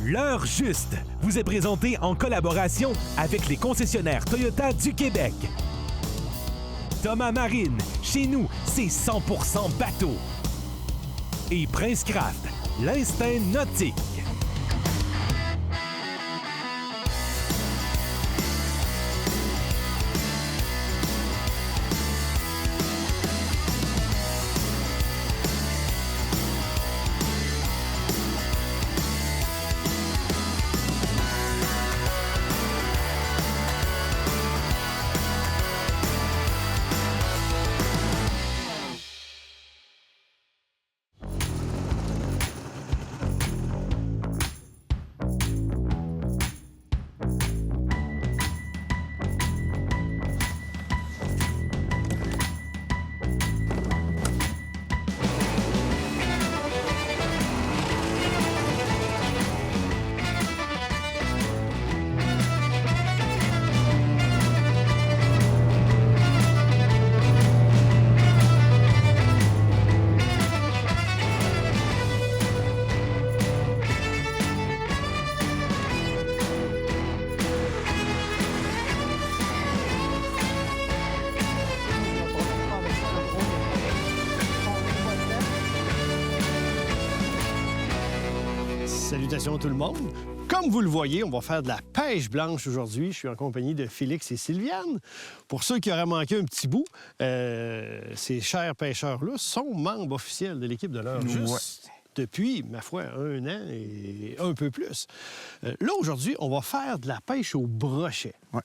L'heure juste vous est présentée en collaboration avec les concessionnaires Toyota du Québec. Thomas Marine, chez nous, c'est 100% bateau. Et Prince Craft, l'instinct nautique. Salutations tout le monde. Comme vous le voyez, on va faire de la pêche blanche aujourd'hui. Je suis en compagnie de Félix et Sylviane. Pour ceux qui auraient manqué un petit bout, ces chers pêcheurs-là sont membres officiels de l'équipe de l'heure juste depuis, ma foi, 1 an et un peu plus. Là, aujourd'hui, on va faire de la pêche au brochet. Ouais.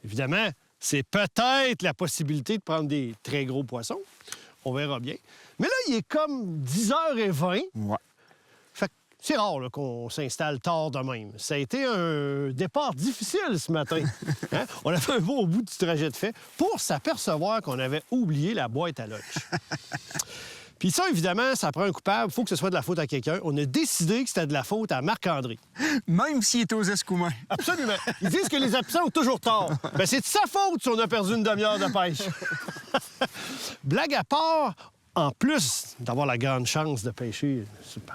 Évidemment, c'est peut-être la possibilité de prendre des très gros poissons. On verra bien. Mais là, il est comme 10h20. Ouais. Fait que c'est rare là, qu'on s'installe tard de même. Ça a été un départ difficile ce matin. Hein? On a fait un beau bout du trajet de fait pour s'apercevoir qu'on avait oublié la boîte à lunch. Puis ça, évidemment, ça prend un coupable. Il faut que ce soit de la faute à quelqu'un. On a décidé que c'était de la faute à Marc-André. Même s'il est aux escoumins. Absolument. Ils disent que les absents ont toujours tort. Bien, c'est de sa faute si on a perdu une demi-heure de pêche. Blague à part, en plus d'avoir la grande chance de pêcher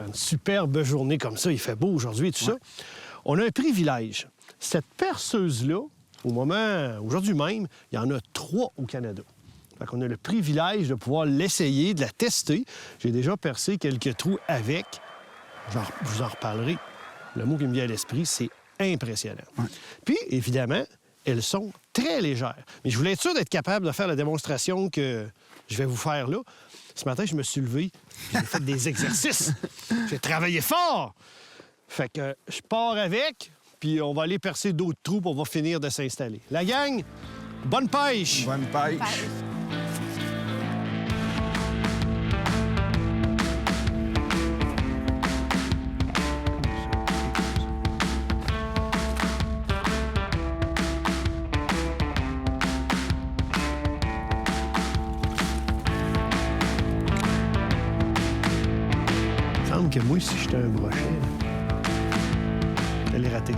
une superbe journée comme ça, il fait beau aujourd'hui et tout ça, on a un privilège. Cette perceuse-là, aujourd'hui même, il y en a 3 au Canada. Fait qu'on a le privilège de pouvoir l'essayer, de la tester. J'ai déjà percé quelques trous avec. Je vous en reparlerai. Le mot qui me vient à l'esprit, c'est impressionnant. Ouais. Puis, évidemment, elles sont très légères. Mais je voulais être sûr d'être capable de faire la démonstration que je vais vous faire là. Ce matin, je me suis levé, j'ai fait des exercices. J'ai travaillé fort. Fait que je pars avec, puis on va aller percer d'autres trous, puis on va finir de s'installer. La gang, bonne pêche! Bonne pêche! Que moi, si j'étais un brochet, elle est ratée.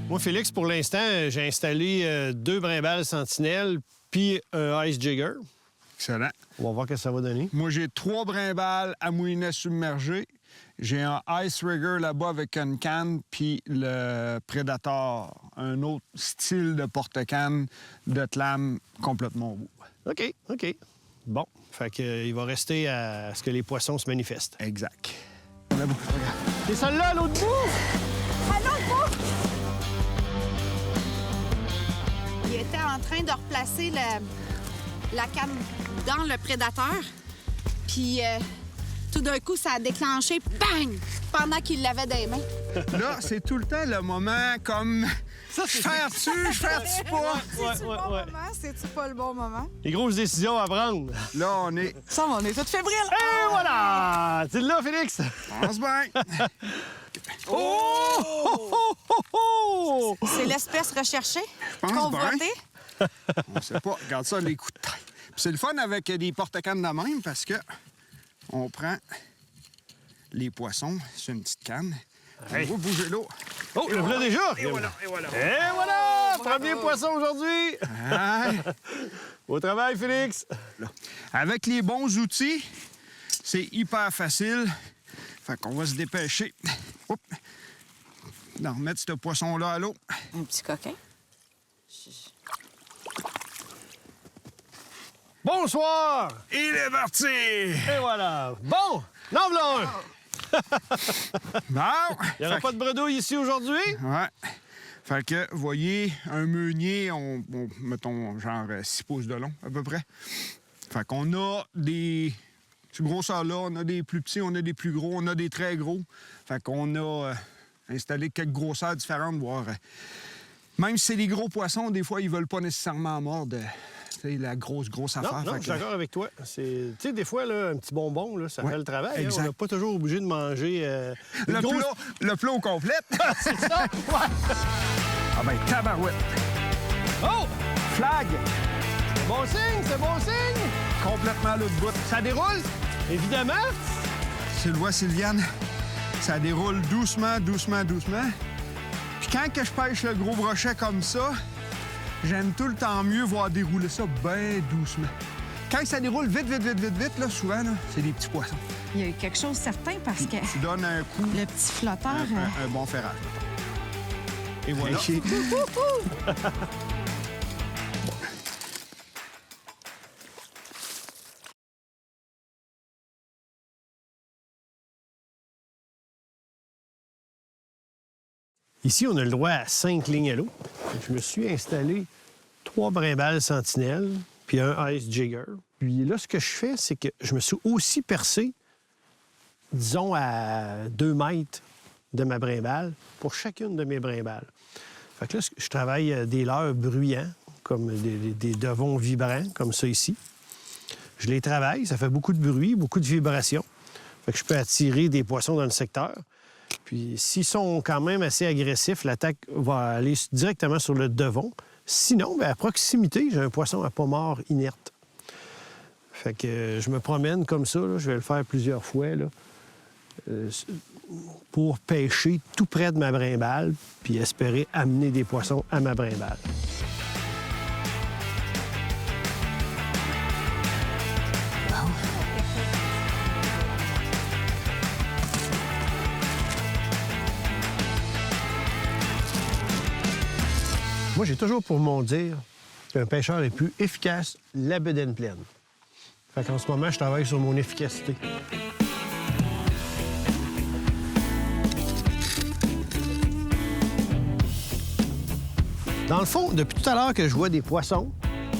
Moi, Félix, pour l'instant, j'ai installé 2 brimbales sentinelles puis un ice jigger. Excellent. On va voir ce que ça va donner. Moi, j'ai 3 brimbales à moulinet submergé. J'ai un ice rigger là-bas avec une canne, puis le Predator, un autre style de porte-canne de clam complètement au bout. OK. Bon, fait qu'il va rester à ce que les poissons se manifestent. Exact. Là-bas, regarde. C'est celle-là, à l'autre bout! À l'autre bout! Il était en train de replacer la canne dans le prédateur, puis... tout d'un coup, ça a déclenché, bang! Pendant qu'il l'avait dans les mains. Là, c'est tout le temps le moment comme... Ça, c'est... Je faire-tu pas? C'est-tu le bon moment? C'est-tu pas le bon moment? Les grosses décisions à prendre. Là, on est... Ça, on est tous fébriles. Et voilà! C'est là, Félix! Pense bien. Oh! C'est l'espèce recherchée, Je pense convoitée. On sait pas. Regarde ça, les coups de tête. Puis c'est le fun avec des porte-cannes de même parce que on prend les poissons sur une petite canne. Hey. On va bouger l'eau. Oh, le voilà déjà! Et voilà, et voilà. Et voilà! Premier poisson aujourd'hui! Hein? Au travail, Félix! Là. Avec les bons outils, c'est hyper facile. Fait qu'on va se dépêcher. Oups. D'en remettre ce poisson-là à l'eau. Un petit coquin. Bonsoir! Il est parti! Et voilà. Bon, en voilà un. Bon! Il n'y aura pas de bredouille ici aujourd'hui? Ouais. Fait que, voyez, un meunier, mettons, genre 6 pouces de long, à peu près. Fait qu'on a des... Ce grosseur-là, on a des plus petits, on a des plus gros, on a des très gros. Fait qu'on a installé quelques grosseurs différentes, voire... même si c'est des gros poissons, des fois, ils veulent pas nécessairement mordre la grosse affaire. Non, je suis d'accord avec toi. Tu sais, des fois, là, un petit bonbon, là, ça fait le travail. Hein. On n'est pas toujours obligé de manger... Le plat au complet. C'est ça? Ouais. Ah ben, tabarouette. Oh! Flag! Bon signe, c'est bon signe! Complètement à l'autre bout. Ça déroule? Évidemment. Tu le vois, Sylviane? Ça déroule doucement. Puis quand que je pêche le gros brochet comme ça, j'aime tout le temps mieux voir dérouler ça bien doucement. Quand ça déroule vite, là, souvent, là, c'est des petits poissons. Il y a eu quelque chose de certain parce que Tu donnes un coup, le petit flotteur... un bon ferrage. Et voilà. Ici, on a le droit à 5 lignes à l'eau. Je me suis installé 3 brimbales sentinelles, puis un ice jigger. Puis là, ce que je fais, c'est que je me suis aussi percé, disons, à 2 mètres de ma brimbale pour chacune de mes brimbales. Fait que là, je travaille des leurres bruyants, comme des devons vibrants, comme ça ici. Je les travaille, ça fait beaucoup de bruit, beaucoup de vibrations. Fait que je peux attirer des poissons dans le secteur. Puis s'ils sont quand même assez agressifs, l'attaque va aller directement sur le devon. Sinon, bien, à proximité, j'ai un poisson à pas mort inerte. Fait que je me promène comme ça, là, je vais le faire plusieurs fois, là, pour pêcher tout près de ma brimbale, puis espérer amener des poissons à ma brimbale. Moi, j'ai toujours pour mon dire qu'un pêcheur est plus efficace la bedaine pleine. Fait qu'en ce moment, je travaille sur mon efficacité. Dans le fond, depuis tout à l'heure que je vois des poissons,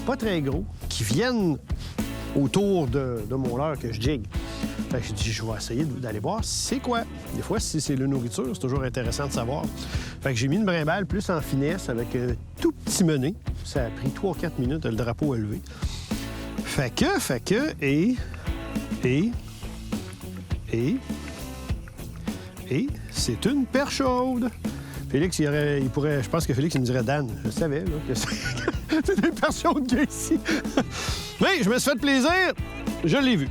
pas très gros, qui viennent autour de mon leurre que je jigue. Fait que je dis, je vais essayer d'aller voir c'est quoi. Des fois, si c'est la nourriture, c'est toujours intéressant de savoir. Fait que j'ai mis une brimbale plus en finesse avec un tout petit mené. Ça a pris 3-4 minutes, le drapeau à lever. Fait que, et, c'est une perche chaude. Félix, il pourrait, je pense que Félix, il me dirait Dan. Je savais, là, que c'est des perches chaudes qu'il y a ici. Mais je me suis fait plaisir, je l'ai vu.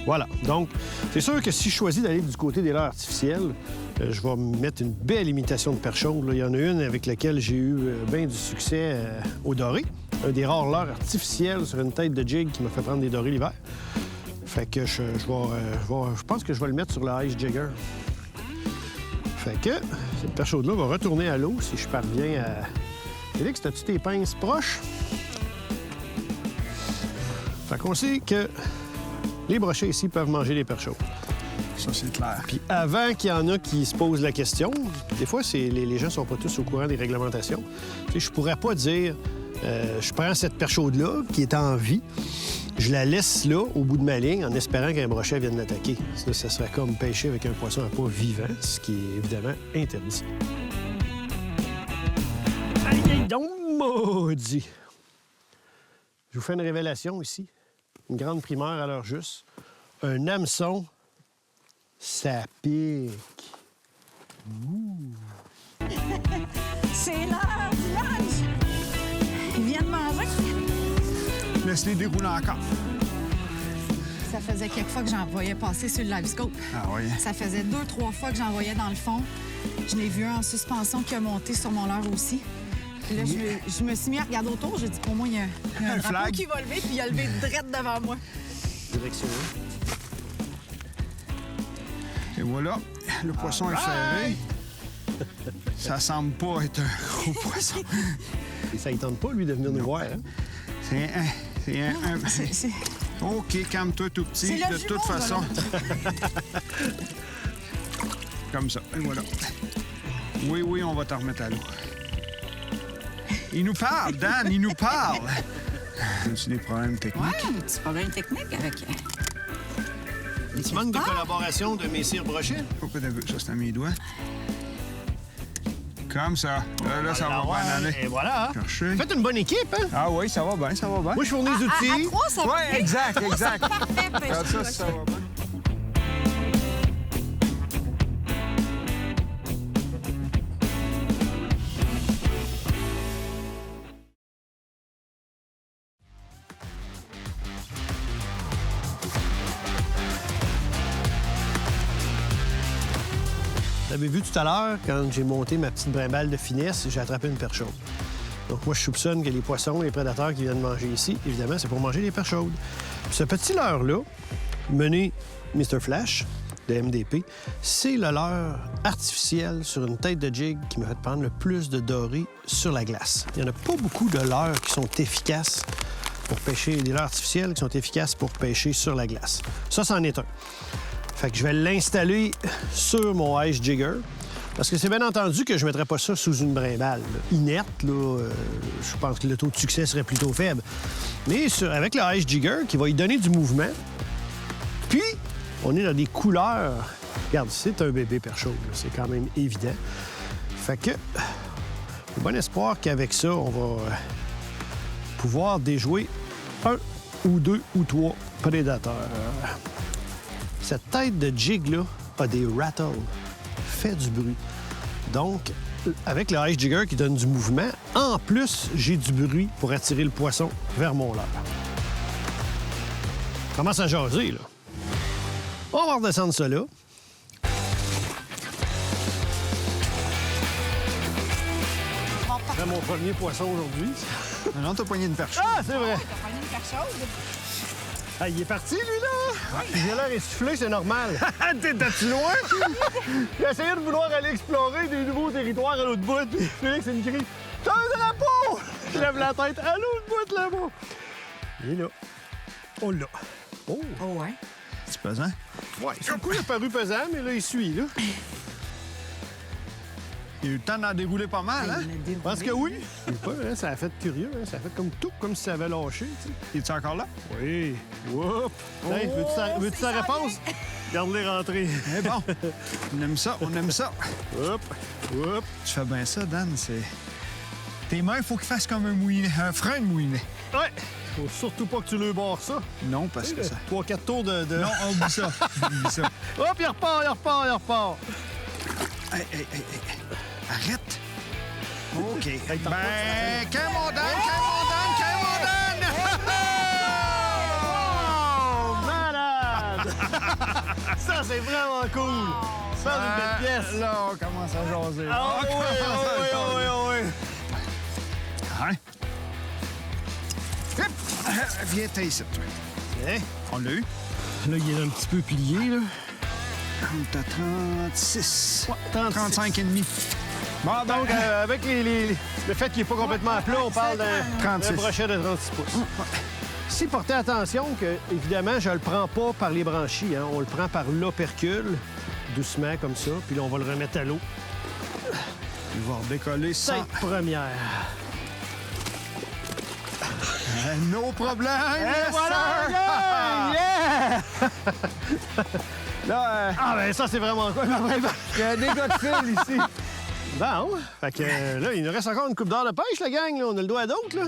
Voilà. Donc, c'est sûr que si je choisis d'aller du côté des leurres artificielles, je vais me mettre une belle imitation de perche chaude. Il y en a une avec laquelle j'ai eu bien du succès au doré. Un des rares leurres artificiels sur une tête de jig qui m'a fait prendre des dorés l'hiver. Fait que je pense que je vais le mettre sur le ice jigger. Fait que cette perche chaude-là va retourner à l'eau si je parviens à... Félix, as-tu tes pinces proches? Fait qu'on sait que les brochets ici peuvent manger les perches chaudes. Ça, c'est clair. Puis avant qu'il y en a qui se posent la question, des fois, les gens sont pas tous au courant des réglementations. Tu sais, je pourrais pas dire, je prends cette perche chaude-là qui est en vie, je la laisse là, au bout de ma ligne, en espérant qu'un brochet vienne l'attaquer. Ça serait comme pêcher avec un poisson à pas vivant, ce qui est évidemment interdit. Aïe, donc, maudit! Je vous fais une révélation ici. Une grande primeur à l'heure juste. Un hameçon, ça pique. C'est l'heure du lunch! Ils viennent manger. Laisse-les dérouler encore. Ça faisait quelques fois que j'en voyais passer sur le LiveScope. Ah oui. Ça faisait 2-3 fois que j'en voyais dans le fond. Je l'ai vu un en suspension qui a monté sur mon leurre aussi. Là, je me suis mis à regarder autour. J'ai dit, pour moi, il y a un drapeau flag. qui va lever, puis il a levé direct devant moi. Direction. Et voilà, le poisson est ferré. Ça semble pas être un gros poisson. Et ça ne tente pas, lui, de venir nous voir. Hein? C'est un... C'est- OK, calme-toi tout petit. C'est le De toute jumeau, façon. Comme ça, et voilà. Oui, on va te remettre à l'eau. Il nous parle, Dan, il nous parle. As-tu des problèmes techniques? Ouais, un petit problème technique avec... Tu manques de collaboration de Messire Brochet? Pourquoi t'as vu? Ça, c'est à mes doigts. Comme ça. Là, ça va bien aller. Et voilà. Chercher. Faites une bonne équipe, hein? Ah oui, ça va bien, ça va bien. Moi, je fournis les outils. À 3, ça Ouais, va. exact, exact. Parfait, Regarde ça, ça va bien. Vous avez vu tout à l'heure, quand j'ai monté ma petite brimballe de finesse, j'ai attrapé une perche chaude. Donc moi, je soupçonne que les poissons, les prédateurs qui viennent manger ici, évidemment, c'est pour manger les perches chaudes. Puis ce petit leurre-là, mené Mr. Flash, de MDP, c'est le leurre artificiel sur une tête de jig qui m'a fait prendre le plus de dorés sur la glace. Il n'y en a pas beaucoup de leurres qui sont efficaces pour pêcher, des leurres artificiels qui sont efficaces pour pêcher sur la glace. Ça, c'en est un. Fait que je vais l'installer sur mon ice jigger. Parce que c'est bien entendu que je ne mettrais pas ça sous une brimballe. Là. Inerte, là, je pense que le taux de succès serait plutôt faible. Mais avec le ice jigger, qui va y donner du mouvement, puis on est dans des couleurs. Regarde, c'est un bébé perche chaude, là, c'est quand même évident. Fait que, bon espoir qu'avec ça, on va pouvoir déjouer 1 ou 2 ou 3 prédateurs. Cette tête de jig-là a des rattles, fait du bruit. Donc, avec le ice jigger qui donne du mouvement, en plus, j'ai du bruit pour attirer le poisson vers mon leurre. Commence à jaser, là. On va redescendre ça là. C'est mon premier poisson aujourd'hui. Non, t'as poigné une perche. Ah, c'est vrai! T'as pas une perche chaude? Ah, il est parti, lui, là! Il a l'air essoufflé, c'est normal. T'es-tu loin? Il a essayé de vouloir aller explorer des nouveaux territoires à l'autre bout. Puis Félix, il me crie « T'as un drapeau! » Il lève la tête à l'autre bout, là-bas. Il est là. On l'a. Oh! Oh, ouais. C'est pesant. Ouais, sur le coup, il a paru pesant, mais là, il suit, là. Il a eu le temps d'en dérouler pas mal, hein? Je pense que oui. Je sais pas, hein, ça a fait curieux, hein? Ça a fait comme tout, comme si ça avait lâché, tu sais. Es-tu encore là? Oui. Whoop! Hey, veux-tu sa réponse? Garde-les rentrer. Eh bon, on aime ça, on aime ça. Hop! Hop! Tu fais bien ça, Dan, c'est... Tes mains, il faut qu'ils fassent comme un frein de moulinet. Ouais! Faut surtout pas que tu le barres ça. Non, parce que ça... 3-4 tours de... Non, on oublie ça. On oublie ça. Hop, il repart, il repart, il repart. Hey. Arrête. OK. t'en Ben, qu'un mon Dan! Oh, malade! Ça, c'est vraiment cool. Ça, c'est une belle pièce. Là, on commence à jaser. Ah On oui, commence à oui, jaser. oui. Hein? Hip! Viens, t'es ici, toi. Hein? On l'a eu? Là, il est un petit peu plié, là. On est à 36. Ouais, 36. 35 et demi. Bon, Donc, avec le fait qu'il n'est pas complètement à plat, on parle d'un 36. brochet de 36 pouces. Si portez attention que, évidemment, je le prends pas par les branchies, hein. On le prend par l'opercule, doucement, comme ça, puis là, on va le remettre à l'eau. il va redécoller sans... Tête première. No problème! Et voilà, gang! Yeah! Là, Ah, ben ça, c'est vraiment quoi, ma vraie il y a un dégât de fil ici. Bon, fait que là, il nous reste encore une coupe d'heure de pêche, la gang. Là. On a le doigt à d'autres, là.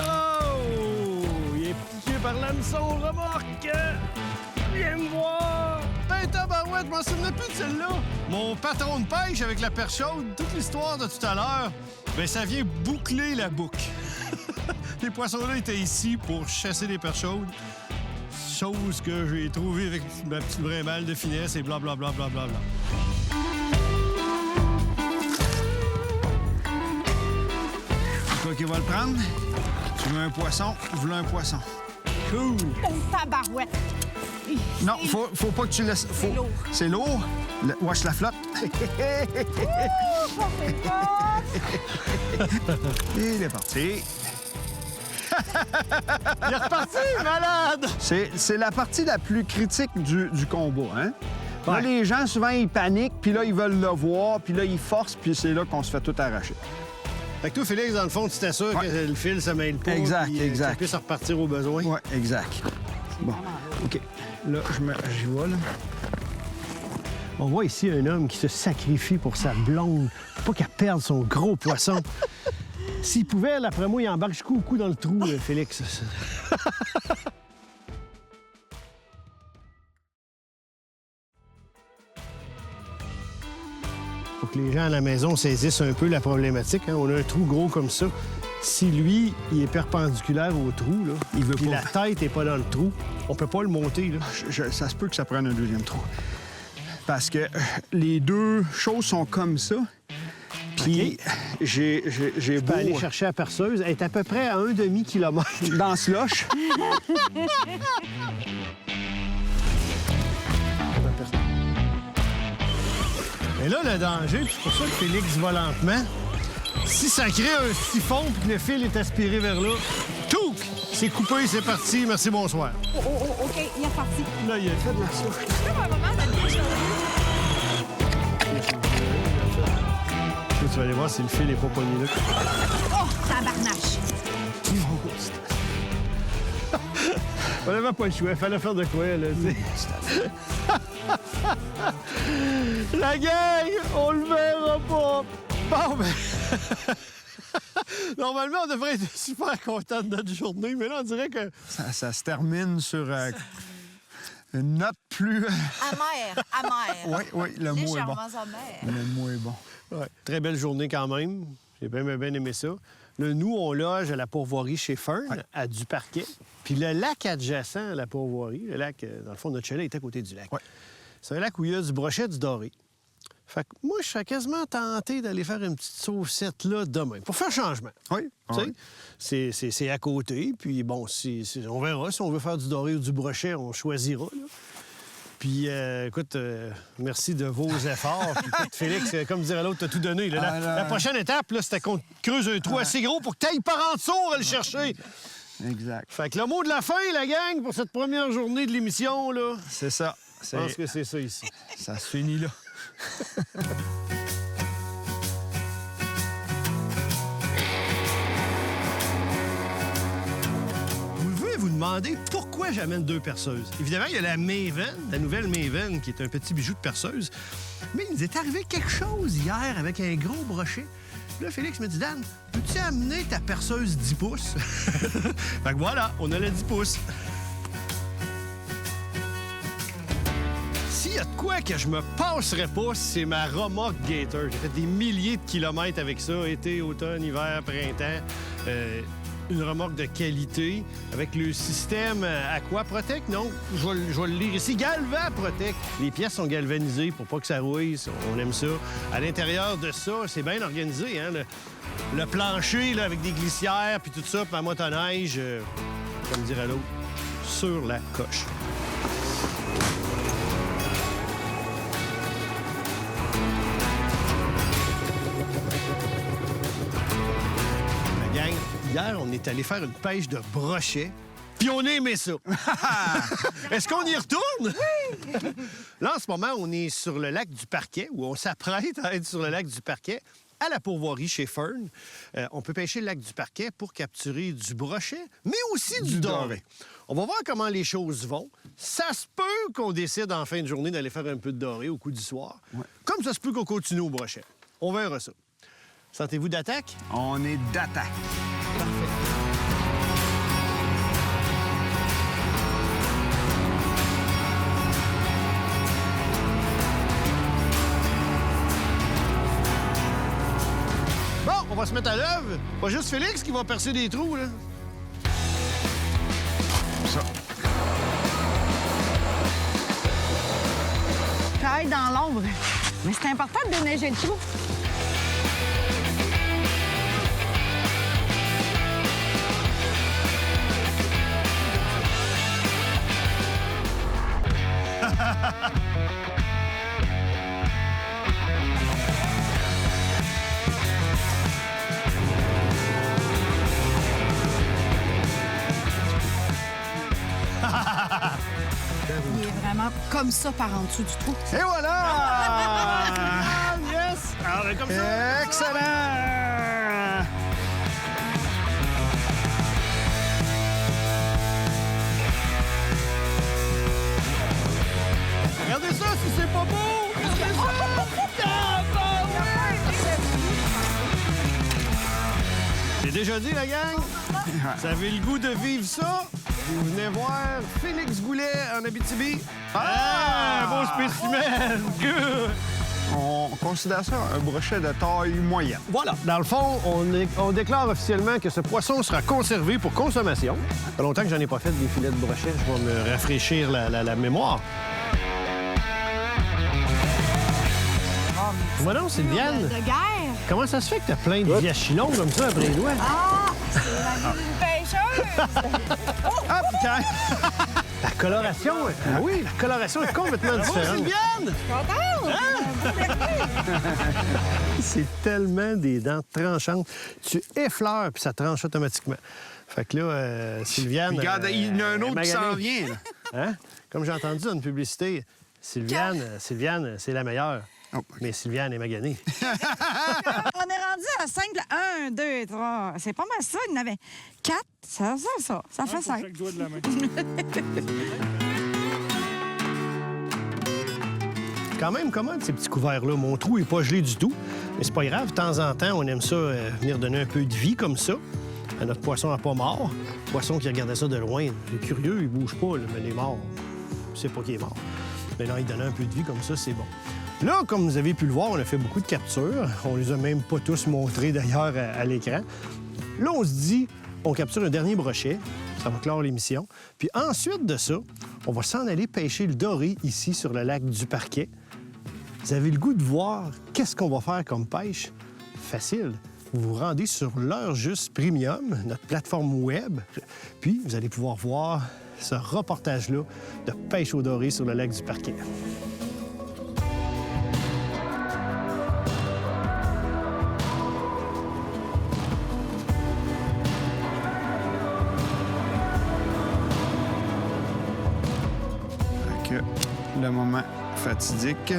Oh! Il est piqué par l'hameçon, remorque! Viens me voir! Ben, tabarouette, je m'en souvenais plus de celle-là. Mon patron de pêche avec la perche chaude, toute l'histoire de tout à l'heure, ben ça vient boucler la boucle. Les poissons-là étaient ici pour chasser des perches chaudes. Chose que j'ai trouvée avec ma petite brimballe de finesse et blablabla. OK, va le prendre. Tu veux un poisson? Voilà un poisson. Cool. Oh, tabarouette! Non, faut pas que tu laisses... C'est lourd. C'est lourd. Watch la flotte. Il est parti. Il est reparti, malade! C'est la partie la plus critique du combat, hein? Là, Ouais. les gens, souvent, ils paniquent, puis là, ils veulent le voir, puis là, ils forcent, puis c'est là qu'on se fait tout arracher. Fait que toi, Félix, dans le fond, tu t'assures Ouais. que le fil se mêle pas. Exact, puis, exact. Tu puisses repartir au besoin. Oui, exact. Bon, OK. Là, j'y vais, là. On voit ici un homme qui se sacrifie pour sa blonde, pour pas qu'elle perde son gros poisson. S'il pouvait, là, après moi, il embarque jusqu'au cou dans le trou, Félix. Faut que les gens à la maison saisissent un peu la problématique, hein. On a un trou gros comme ça. Si lui, il est perpendiculaire au trou, là, Il veut puis pas. la tête est pas dans le trou, on peut pas le monter, là. Ça se peut que ça prenne un deuxième trou. Parce que les deux choses sont comme ça. Puis j'ai Je beau... peux aller chercher la perceuse. Elle est à peu près à 1/2 kilomètre. Dans ce loche. Et là, le danger, puis c'est pour ça que Félix va lentement. Si ça crée un siphon puis que le fil est aspiré vers là, tout, c'est coupé, c'est parti, merci, bonsoir. Oh, OK, il est reparti. Là, il a fait de la souche. C'est comme un moment de déchirure. Là, tu vas aller voir si le fil n'est pas pogné là. Oh, tabarnache! On n'avait pas le choix, il fallait faire de quoi, là, tu sais. La gang, on le verra pas. Bon, ben... Normalement, on devrait être super content de notre journée, mais là, on dirait que... Ça se termine sur une note plus... Amère. Oui, le mot est bon. Légèrement amère. Le mot est bon. Ouais. Très belle journée quand même. J'ai bien aimé ça. Là, nous, on loge à la pourvoirie chez Fern, à Duparquet. Puis le lac adjacent à la pourvoirie, le lac, dans le fond, notre chalet est à côté du lac. Ouais. C'est un lac où il y a du brochet, du doré. Fait que moi, je serais quasiment tenté d'aller faire une petite saucette là demain, pour faire changement. Oui. Tu sais, c'est à côté. Puis bon, on verra. Si on veut faire du doré ou du brochet, on choisira, là. Puis, écoute, merci de vos efforts. Puis, écoute, Félix, comme dirait l'autre, t'as tout donné. Là. La prochaine étape, là, c'était qu'on creuse un trou assez gros pour que t'ailles par en dessous à le chercher. Exact. Fait que le mot de la fin, la gang, pour cette première journée de l'émission, là, C'est ça. je pense que c'est ça ici. Ça se finit là. Vous devez vous demander pourquoi j'amène 2 perceuses. Évidemment, il y a la Maven, la nouvelle Maven, qui est un petit bijou de perceuse. Mais il nous est arrivé quelque chose hier avec un gros brochet. Là, Félix me dit, Dan, peux-tu amener ta perceuse 10 pouces? Fait que voilà, on a le 10 pouces. S'il y a de quoi que je me passerais pas, c'est ma remorque Gator. J'ai fait des milliers de kilomètres avec ça, été, automne, hiver, printemps. Une remorque de qualité avec le système Aquaprotect, non? Je vais le lire ici. Galvaprotect. Les pièces sont galvanisées pour pas que ça rouille. On aime ça. À l'intérieur de ça, c'est bien organisé, hein? Le plancher là, avec des glissières, puis tout ça, puis ma motoneige, comme dirait l'autre, sur la coche. Hier, on est allé faire une pêche de brochet, puis on a aimé ça. Est-ce qu'on y retourne? Oui! Là, en ce moment, on est sur le lac du Parquet, où on s'apprête à être sur le lac du Parquet, à la pourvoirie chez Fern. On peut pêcher le lac du Parquet pour capturer du brochet, mais aussi du doré. On va voir comment les choses vont. Ça se peut qu'on décide en fin de journée d'aller faire un peu de doré au coup du soir, comme ça se peut qu'on continue au brochet. On verra ça. Sentez-vous d'attaque? On est d'attaque. Bon, on va se mettre à l'œuvre. Pas juste Félix qui va percer des trous, là. Ça. Travaille dans l'ombre. Mais c'est important de déneiger le trou. comme ça par en dessous du trou. Et voilà! Ah, yes! Alors, comme ça. Excellent! Regardez ça, si c'est pas beau! Regardez ça! Ah, bah ouais! J'ai déjà dit, la gang, vous avez le goût de vivre ça? Vous venez voir Félix Goulet en Abitibi. Ah! Beau spécimen! Good! On considère ça un brochet de taille moyenne. Voilà. Dans le fond, on déclare officiellement que ce poisson sera conservé pour consommation. Ça fait longtemps que j'en ai pas fait des filets de brochet. Je vais me rafraîchir la mémoire. Moi non, Sylviane. De guerre. Comment ça se fait que t'as plein de viachilons comme ça après les doigts? Ah, c'est la nuit pêcheuse. Ah, putain! La coloration, ah oui, la coloration est complètement différente. Sylviane! C'est tellement des dents tranchantes. Tu effleures, puis ça tranche automatiquement. Fait que là, Sylviane... Regarde, il y en a un autre qui s'en maganée. vient, là. Hein? Comme j'ai entendu dans une publicité, Sylviane, c'est la meilleure. Oh, OK. Mais Sylviane est maganée. On est rendu à 5. 1, 2, 3. C'est pas mal ça. Il y en avait 4. Ça fait 5. Quand même commode, ces petits couverts-là. Mon trou est pas gelé du tout. Mais c'est pas grave. De temps en temps, on aime ça venir donner un peu de vie comme ça à notre poisson à pas mort. Poisson qui regardait ça de loin. Il est curieux, il bouge pas, là, mais il est mort. Je sais pas qu'il est mort. Mais là, il donnait un peu de vie comme ça, c'est bon. Là, comme vous avez pu le voir, on a fait beaucoup de captures. On les a même pas tous montrés, d'ailleurs, à l'écran. Là, on se dit, on capture un dernier brochet. Ça va clore l'émission. Puis ensuite de ça, on va s'en aller pêcher le doré ici, sur le lac du Parquet. Vous avez le goût de voir qu'est-ce qu'on va faire comme pêche? Facile. Vous vous rendez sur l'Heure Juste Premium, notre plateforme web, puis vous allez pouvoir voir ce reportage-là de pêche au doré sur le lac du Parquet. Fait que le moment fatidique.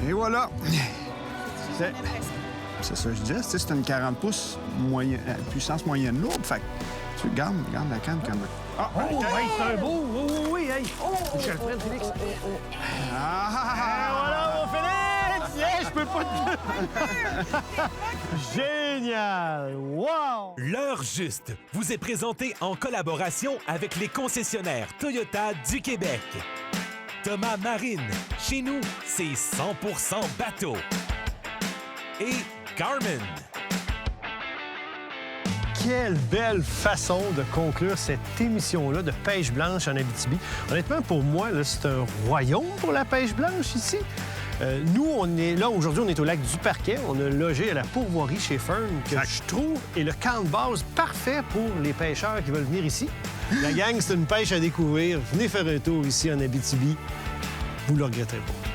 Et voilà. C'est ça que je disais, c'est une 40 pouces puissance moyenne lourde. Fait que tu regardes la canne comme... Ah, hey, c'est un beau! Oui, hey! Je le prenne, Félix. Voilà, mon Félix! Yeah, je peux pas te... Génial! Wow! L'heure juste vous est présentée en collaboration avec les concessionnaires Toyota du Québec. Thomas Marine, chez nous, c'est 100% bateau. Et Garmin. Quelle belle façon de conclure cette émission-là de pêche blanche en Abitibi. Honnêtement, pour moi, là, c'est un royaume pour la pêche blanche ici. Nous, on est là, aujourd'hui, on est au lac du Parquet. On a logé à la pourvoirie chez Fern, que je trouve est le camp de base parfait pour les pêcheurs qui veulent venir ici. La gang, c'est une pêche à découvrir. Venez faire un tour ici en Abitibi. Vous ne le regretterez pas.